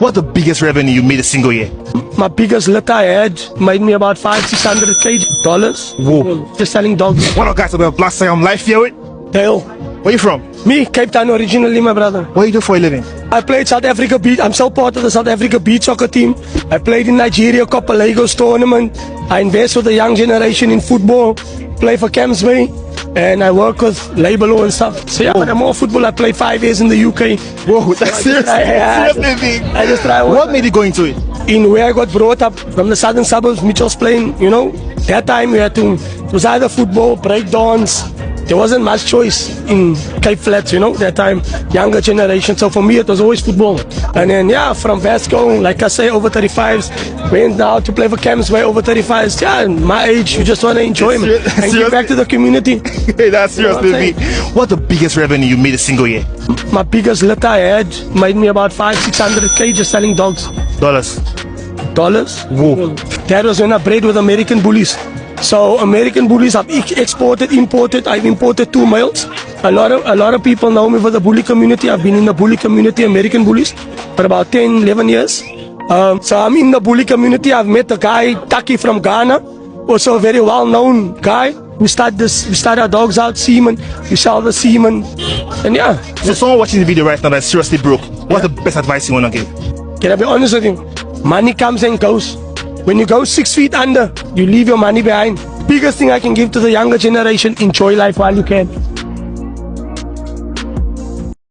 What's the biggest revenue you made a single year? My biggest litter I had made me about $500-600 Whoa. just selling dogs. What up, guys? I'm Black Say I'm live here with. Dale. Where you from? Me, Cape Town originally, my brother. What do you do for a living? I played South Africa beach. I'm still part of the South Africa beach soccer team. I played in Nigeria Copa Lagos tournament. I invest with the young generation in football. Play for Camsbury. And I work with labor law and stuff. So yeah, but I'm more football. I played 5 years in the UK. Whoa, that's serious. Seriously big. I just try. What made you go into it? In where I got brought up from the southern suburbs, Mitchell's Plain, you know, that time we had to, it was either football, break dance. There wasn't much choice in Cape Flats, you know, that time, younger generation. So for me, it was always football. And then, yeah, from Vasco, like I say, over 35s, went now to play for Camsway, over 35s. Yeah, my age, you just want to enjoy it and give back to the community. Hey, that's seriously big. What's the biggest revenue you made a single year? My biggest litter I had made me about $500-600 just selling dogs. Dollars. Whoa. That was when I bred with American bullies. So American bullies, I've exported, imported. I've imported 2 males. A lot of people know me for the bully community. I've been in the bully community, American bullies, for about 10, 11 years. So I'm in the bully community. I've met a guy, Taki from Ghana, also a very well-known guy. We start our dogs out, semen. We sell the semen, and yeah. So someone watching the video right now that's seriously broke, what's the best advice you want to give? Can I be honest with you? Money comes and goes. When you go 6 feet under, you leave your money behind. Biggest thing I can give to the younger generation, enjoy life while you can.